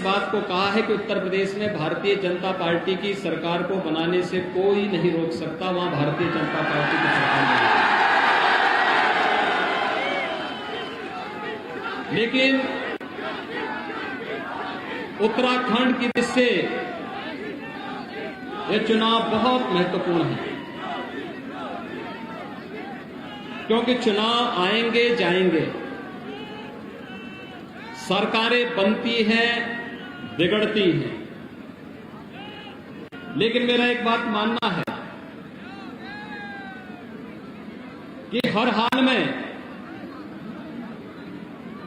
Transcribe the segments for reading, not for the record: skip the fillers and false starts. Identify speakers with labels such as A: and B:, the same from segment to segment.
A: बात को कहा है कि उत्तर प्रदेश में भारतीय जनता पार्टी की सरकार को बनाने से कोई नहीं रोक सकता, वहां भारतीय जनता पार्टी की सरकार नहीं है। लेकिन उत्तराखंड की दृष्टि से यह चुनाव बहुत महत्वपूर्ण है, क्योंकि चुनाव आएंगे जाएंगे, सरकारें बनती हैं बिगड़ती हैं, लेकिन मेरा एक बात मानना है कि हर हाल में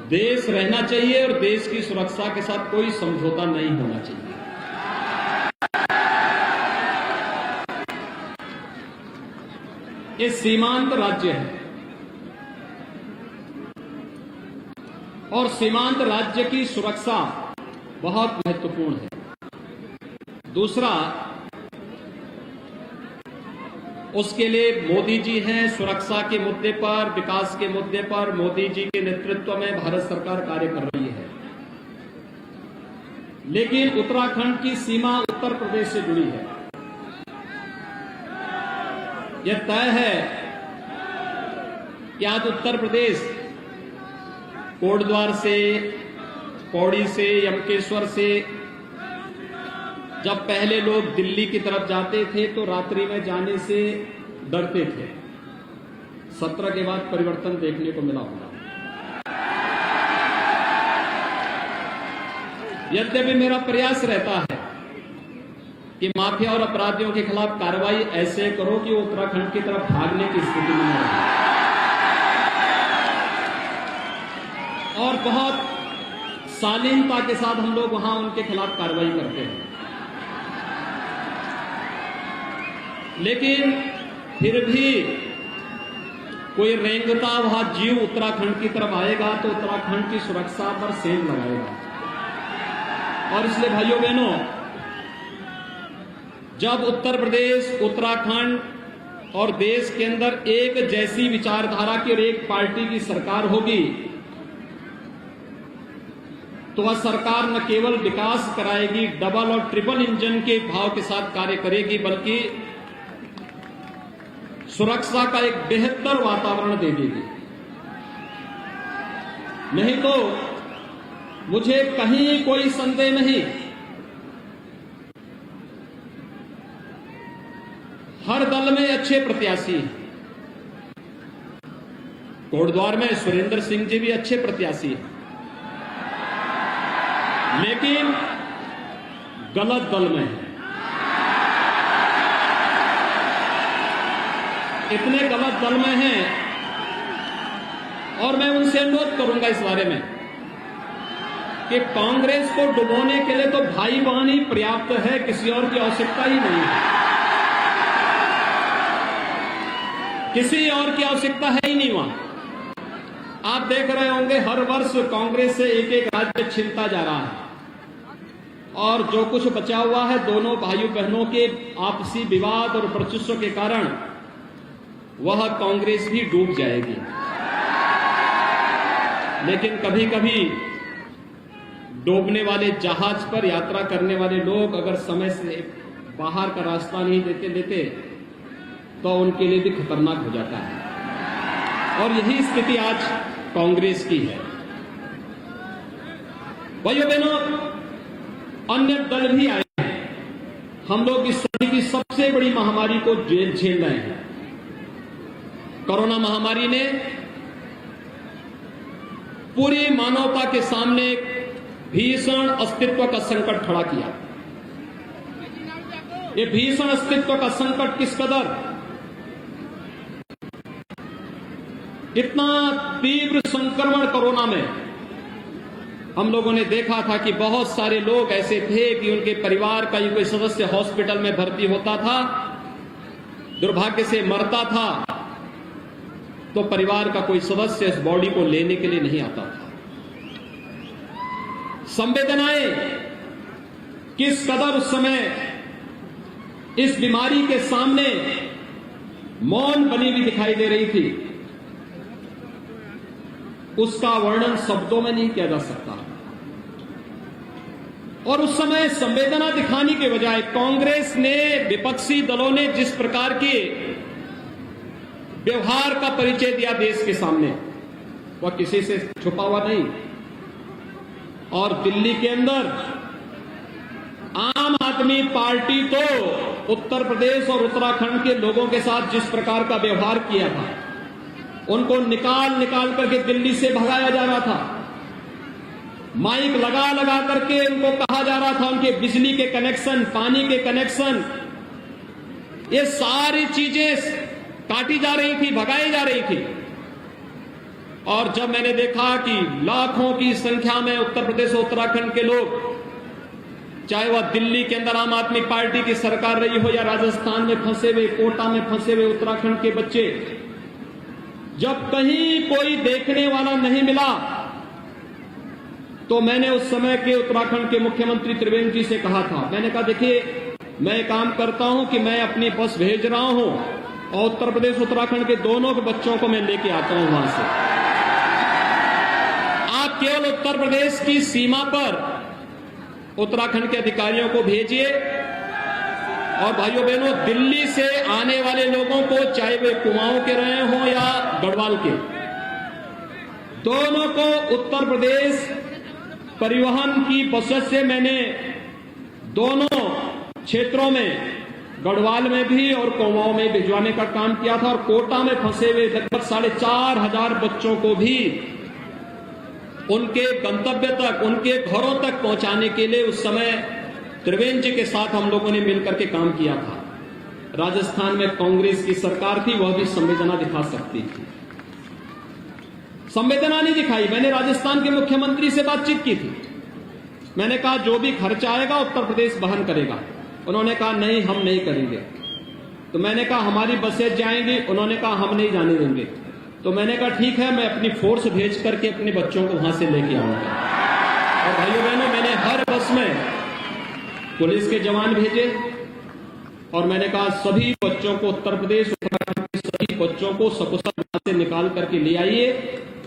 A: देश रहना चाहिए और देश की सुरक्षा के साथ कोई समझौता नहीं होना चाहिए। ये सीमांत राज्य है और सीमांत राज्य की सुरक्षा बहुत महत्वपूर्ण है। दूसरा, उसके लिए मोदी जी हैं, सुरक्षा के मुद्दे पर, विकास के मुद्दे पर मोदी जी के नेतृत्व में भारत सरकार कार्य कर रही है। लेकिन उत्तराखंड की सीमा उत्तर प्रदेश से जुड़ी है। यह तय है कि आज उत्तर प्रदेश कोटद्वार से, पौड़ी से, यमकेश्वर से जब पहले लोग दिल्ली की तरफ जाते थे तो रात्रि में जाने से डरते थे। 17 के बाद परिवर्तन देखने को मिला होगा। यद्यपि मेरा प्रयास रहता है कि माफिया और अपराधियों के खिलाफ कार्रवाई ऐसे करो कि वो उत्तराखंड की तरफ भागने की स्थिति में न रहे, और बहुत शालीनता के साथ हम लोग वहां उनके खिलाफ कार्रवाई करते हैं। लेकिन फिर भी कोई रेंगता वहां जीव उत्तराखंड की तरफ आएगा तो उत्तराखंड की सुरक्षा पर सेंध लगाएगा। और इसलिए भाइयों बहनों, जब उत्तर प्रदेश, उत्तराखंड और देश के अंदर एक जैसी विचारधारा की और एक पार्टी की सरकार होगी तो वह सरकार न केवल विकास कराएगी, डबल और ट्रिपल इंजन के भाव के साथ कार्य करेगी, बल्कि सुरक्षा का एक बेहतर वातावरण दे देगी। नहीं तो मुझे कहीं कोई संदेह नहीं, हर दल में अच्छे प्रत्याशी हैं। कोटद्वार में सुरेंद्र सिंह जी भी अच्छे प्रत्याशी हैं, लेकिन गलत दल में है। इतने गलत दल में हैं, और मैं उनसे अनुरोध करूंगा इस बारे में कि कांग्रेस को डुबोने के लिए तो भाई बहन ही पर्याप्त है, किसी और की आवश्यकता ही नहीं है। किसी और की आवश्यकता है ही नहीं वहां। आप देख रहे होंगे हर वर्ष कांग्रेस से एक एक राज्य छिनता जा रहा है, और जो कुछ बचा हुआ है दोनों भाइयों बहनों के आपसी विवाद और वर्चस्व के कारण वह कांग्रेस भी डूब जाएगी। लेकिन कभी कभी डूबने वाले जहाज पर यात्रा करने वाले लोग अगर समय से बाहर का रास्ता नहीं लेते तो उनके लिए भी खतरनाक हो जाता है, और यही स्थिति आज कांग्रेस की है। भाइयों बहनों, अन्य दल भी आए हैं। हम लोग इस सदी की सबसे बड़ी महामारी को झेल रहे हैं। कोरोना महामारी ने पूरी मानवता के सामने एक भीषण अस्तित्व का संकट खड़ा किया। ये भीषण अस्तित्व का संकट किस कदर, इतना तीव्र संक्रमण कोरोना में हम लोगों ने देखा था कि बहुत सारे लोग ऐसे थे कि उनके परिवार का ही कोई सदस्य हॉस्पिटल में भर्ती होता था, दुर्भाग्य से मरता था, तो परिवार का कोई सदस्य इस बॉडी को लेने के लिए नहीं आता था। संवेदनाएं किस कदर उस समय इस बीमारी के सामने मौन बनी हुई दिखाई दे रही थी, उसका वर्णन शब्दों में नहीं किया जा सकता। और उस समय संवेदना दिखाने के बजाय कांग्रेस ने, विपक्षी दलों ने जिस प्रकार के व्यवहार का परिचय दिया देश के सामने, वह किसी से छुपा हुआ नहीं। और दिल्ली के अंदर आम आदमी पार्टी तो उत्तर प्रदेश और उत्तराखंड के लोगों के साथ जिस प्रकार का व्यवहार किया था, उनको निकाल निकाल करके दिल्ली से भगाया जा रहा था। माइक लगा लगा करके उनको कहा जा रहा था उनके बिजली के कनेक्शन, पानी के कनेक्शन, ये सारी चीजें काटी जा रही थी, भगाई जा रही थी। और जब मैंने देखा कि लाखों की संख्या में उत्तर प्रदेश और उत्तराखंड के लोग, चाहे वह दिल्ली के अंदर आम आदमी पार्टी की सरकार रही हो या राजस्थान में फंसे हुए, कोटा में फंसे हुए उत्तराखंड के बच्चे, जब कहीं कोई देखने वाला नहीं मिला, तो मैंने उस समय के उत्तराखंड के मुख्यमंत्री त्रिवेंद्र जी से कहा था, मैंने कहा देखिए मैं काम करता हूं कि मैं अपनी बस भेज रहा हूं और उत्तर प्रदेश उत्तराखंड के दोनों के बच्चों को मैं लेके आता हूं वहां से। आप केवल उत्तर प्रदेश की सीमा पर उत्तराखंड के अधिकारियों को भेजिए और भाइयों बहनों, दिल्ली से आने वाले लोगों को, चाहे वे कुमाऊं के रहे हों या गढ़वाल के, दोनों को उत्तर प्रदेश परिवहन की बसेस से मैंने दोनों क्षेत्रों में, गढ़वाल में भी और कुमाऊं में भिजवाने का काम किया था। और कोटा में फंसे हुए लगभग 4,500 बच्चों को भी उनके गंतव्य तक, उनके घरों तक पहुंचाने के लिए उस समय त्रिवेंद्र जी के साथ हम लोगों ने मिलकर के काम किया था। राजस्थान में कांग्रेस की सरकार थी, वह भी संवेदना दिखा सकती थी, संवेदना नहीं दिखाई। मैंने राजस्थान के मुख्यमंत्री से बातचीत की थी, मैंने कहा जो भी खर्चा आएगा उत्तर प्रदेश वहन करेगा। उन्होंने कहा नहीं, हम नहीं करेंगे। तो मैंने कहा हमारी बसें जाएंगी, उन्होंने कहा हम नहीं जाने देंगे। तो मैंने कहा ठीक है, मैं अपनी फोर्स भेज करके अपने बच्चों को वहां से लेके आऊंगा। और भाइयों बहनों, मैंने हर बस में पुलिस के जवान भेजे और मैंने कहा सभी बच्चों को, उत्तर प्रदेश उत्तराखंड के सभी बच्चों को सकुशल वहां से निकाल करके ले आइए।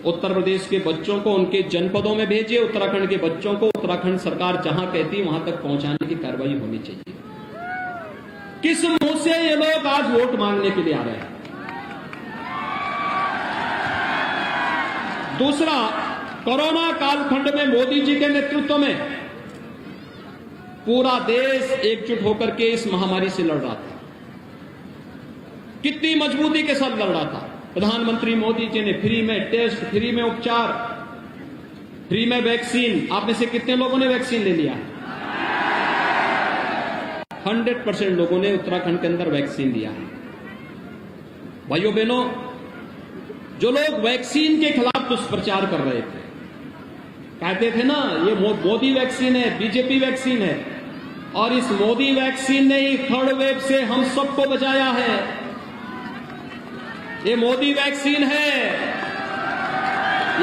A: उत्तर प्रदेश के बच्चों को उनके जनपदों में भेजिए, उत्तराखंड के बच्चों को उत्तराखंड सरकार जहां कहती है वहां तक पहुंचाने की कार्रवाई होनी चाहिए। किस मुंह से ये लोग आज वोट मांगने के लिए आ रहे हैं? दूसरा, कोरोना कालखंड में मोदी जी के नेतृत्व में पूरा देश एकजुट होकर के इस महामारी से लड़ रहा था। कितनी मजबूती के साथ लड़ रहा था। प्रधानमंत्री मोदी जी ने फ्री में टेस्ट, फ्री में उपचार, फ्री में वैक्सीन। आप में से कितने लोगों ने वैक्सीन ले लिया? 100% लोगों ने उत्तराखंड के अंदर वैक्सीन लिया है। भाइयों बहनों, जो लोग वैक्सीन के खिलाफ दुष्प्रचार कर रहे थे, कहते थे ना ये मोदी वैक्सीन है, बीजेपी वैक्सीन है, और इस मोदी वैक्सीन ने ही थर्ड वेव से हम सबको बचाया है। ये मोदी वैक्सीन है।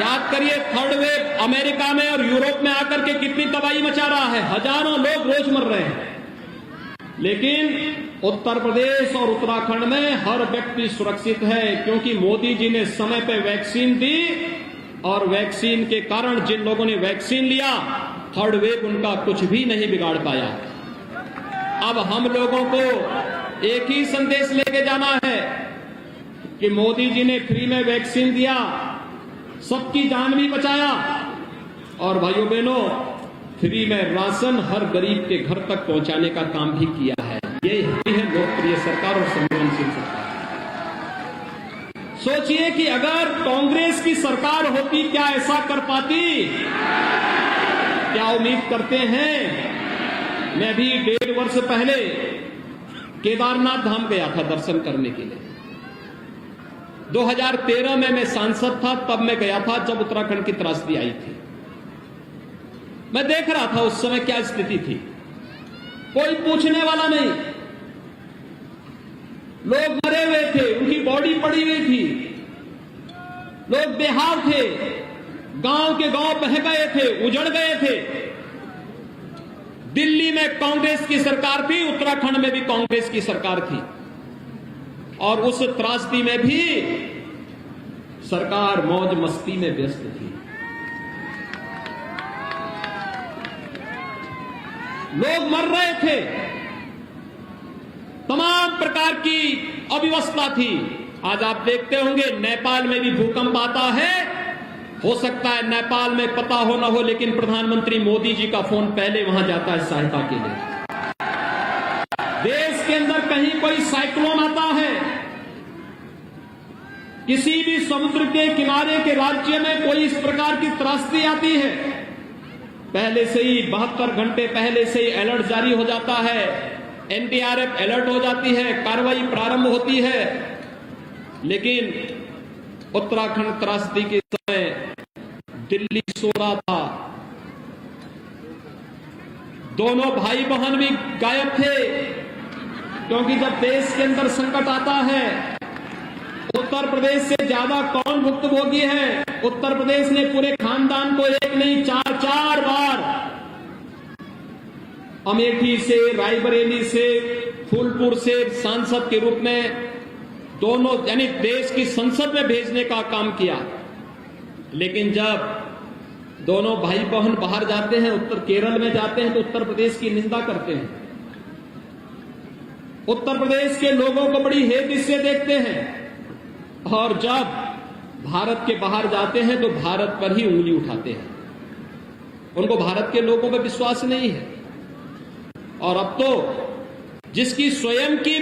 A: याद करिए, थर्ड वेव अमेरिका में और यूरोप में आकर के कितनी तबाही मचा रहा है, हजारों लोग रोज मर रहे हैं। लेकिन उत्तर प्रदेश और उत्तराखंड में हर व्यक्ति सुरक्षित है, क्योंकि मोदी जी ने समय पे वैक्सीन दी और वैक्सीन के कारण जिन लोगों ने वैक्सीन लिया, थर्ड वेव उनका कुछ भी नहीं बिगाड़ पाया। अब हम लोगों को एक ही संदेश लेके जाना है कि मोदी जी ने फ्री में वैक्सीन दिया, सबकी जान भी बचाया, और भाइयों बहनों फ्री में राशन हर गरीब के घर तक पहुंचाने का काम भी किया है। ये है लोकप्रिय सरकार और संवेदनशील सरकार। सोचिए कि अगर कांग्रेस की सरकार होती, क्या ऐसा कर पाती? क्या उम्मीद करते हैं? मैं भी 1.5 वर्ष पहले केदारनाथ धाम गया था दर्शन करने के लिए। 2013 में मैं सांसद था, तब मैं गया था जब उत्तराखंड की त्रासदी आई थी। मैं देख रहा था उस समय क्या स्थिति थी, कोई पूछने वाला नहीं। लोग मरे हुए थे, उनकी बॉडी पड़ी हुई थी, लोग बेहाल थे, गांव के गांव बह गए थे, उजड़ गए थे। दिल्ली में कांग्रेस की सरकार थी, उत्तराखंड में भी कांग्रेस की सरकार थी, और उस त्रासदी में भी सरकार मौज मस्ती में व्यस्त थी। लोग मर रहे थे, तमाम प्रकार की अव्यवस्था थी। आज आप देखते होंगे नेपाल में भी भूकंप आता है, हो सकता है नेपाल में पता हो ना हो, लेकिन प्रधानमंत्री मोदी जी का फोन पहले वहां जाता है सहायता के लिए। देश के अंदर कहीं कोई साइक्लोन आता है, किसी भी समुद्र के किनारे के राज्य में कोई इस प्रकार की त्रासदी आती है, पहले से ही 72 घंटे पहले से ही अलर्ट जारी हो जाता है, एनडीआरएफ अलर्ट हो जाती है, कार्रवाई प्रारंभ होती है। लेकिन उत्तराखंड त्रासदी के समय दिल्ली सो रहा था, दोनों भाई बहन भी गायब थे, क्योंकि जब देश के अंदर संकट आता है, उत्तर प्रदेश से ज्यादा कौन भुक्तभोगी है? उत्तर प्रदेश ने पूरे खानदान को एक नहीं 4 बार अमेठी से, रायबरेली से, फूलपुर से सांसद के रूप में दोनों यानी देश की संसद में भेजने का काम किया। लेकिन जब दोनों भाई बहन बाहर जाते हैं, उत्तर केरल में जाते हैं, तो उत्तर प्रदेश की निंदा करते हैं, उत्तर प्रदेश के लोगों को बड़ी हेय से देखते हैं, और जब भारत के बाहर जाते हैं तो भारत पर ही उंगली उठाते हैं। उनको भारत के लोगों पर विश्वास नहीं है। और अब तो जिसकी स्वयं की